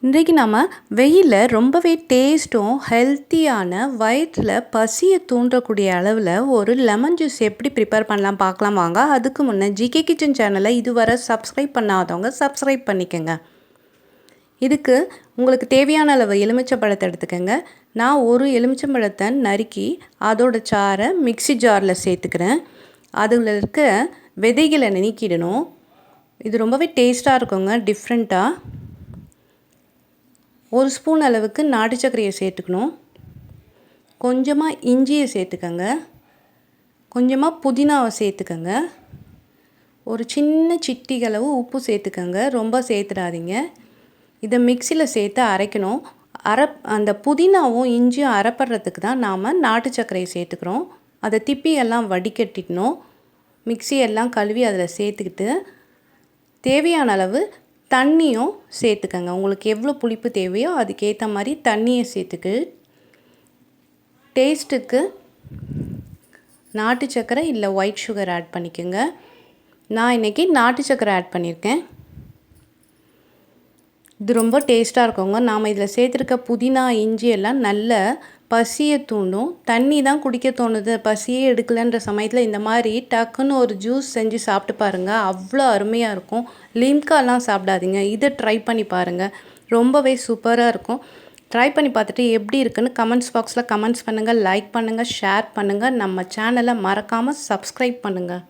இன்றைக்கு நம்ம வெயிலில் ரொம்பவே டேஸ்ட்டும் ஹெல்த்தியான வயிற்றில் பசியை தூண்டக்கூடிய அளவில் ஒரு லெமன் ஜூஸ் எப்படி ப்ரிப்பேர் பண்ணலாம் பார்க்கலாம் வாங்க. அதுக்கு முன்னே ஜிகே கிச்சன் சேனலை இதுவரை சப்ஸ்கிரைப் பண்ணாதவங்க சப்ஸ்கிரைப் பண்ணிக்கோங்க. இதுக்கு உங்களுக்கு தேவையான அளவு எலுமிச்சம்பழத்தை எடுத்துக்கோங்க. நான் ஒரு எலுமிச்சம்பழத்தை நறுக்கி அதோட சாறை மிக்ஸி ஜாரில் சேர்த்துக்கிறேன். அதில் இருக்க விதைகளை நீக்கிடணும். இது ரொம்பவே டேஸ்ட்டாக இருக்குங்க, டிஃப்ரெண்ட்டாக. ஒரு ஸ்பூன் அளவுக்கு நாட்டு சர்க்கரையை சேர்த்துக்கணும். கொஞ்சமாக இஞ்சியை சேர்த்துக்கங்க. கொஞ்சமாக புதினாவை சேர்த்துக்கங்க. ஒரு சின்ன சிட்டிகளவு உப்பு சேர்த்துக்கங்க, ரொம்ப சேர்த்துடாதீங்க. இதை மிக்சியில் சேர்த்து அரைக்கணும். அந்த புதினாவும் இஞ்சியும் அரைப்படுறதுக்கு தான் நாம் நாட்டு சர்க்கரையை சேர்த்துக்கிறோம். அதை திப்பியெல்லாம் வடிகட்டிடணும். மிக்சியெல்லாம் கழுவி அதில் சேர்த்துக்கிட்டு தேவையான அளவு தண்ணியும் சேர்த்துக்கங்க. உங்களுக்கு எவ்வளோ புளிப்பு தேவையோ அதுக்கேற்ற மாதிரி தண்ணியை சேர்த்துக்கு டேஸ்ட்டுக்கு நாட்டு சர்க்கரை இல்லை ஒயிட் சுகர் ஆட் பண்ணிக்கோங்க. நான் இன்றைக்கி நாட்டு சர்க்கரை ஆட் பண்ணியிருக்கேன். இது ரொம்ப டேஸ்ட்டாக இருக்குங்க. நாம் இதில் சேர்த்துருக்க புதினா இஞ்சி எல்லாம் நல்ல பசியை தூண்டும். தண்ணி தான் குடிக்க தோணுது, பசியே எடுக்கலைன்ற சமயத்தில் இந்த மாதிரி டக்குன்னு ஒரு ஜூஸ் செஞ்சு சாப்பிட்டு பாருங்கள், அவ்வளோ அருமையாக இருக்கும். லிம்காலாம் சாப்பிடாதீங்க, இதை ட்ரை பண்ணி பாருங்கள், ரொம்பவே சூப்பராக இருக்கும். ட்ரை பண்ணி பார்த்துட்டு எப்படி இருக்குன்னு கமெண்ட்ஸ் பாக்ஸில் கமெண்ட்ஸ் பண்ணுங்கள், லைக் பண்ணுங்கள், ஷேர் பண்ணுங்கள். நம்ம சேனலை மறக்காமல் சப்ஸ்கிரைப் பண்ணுங்கள்.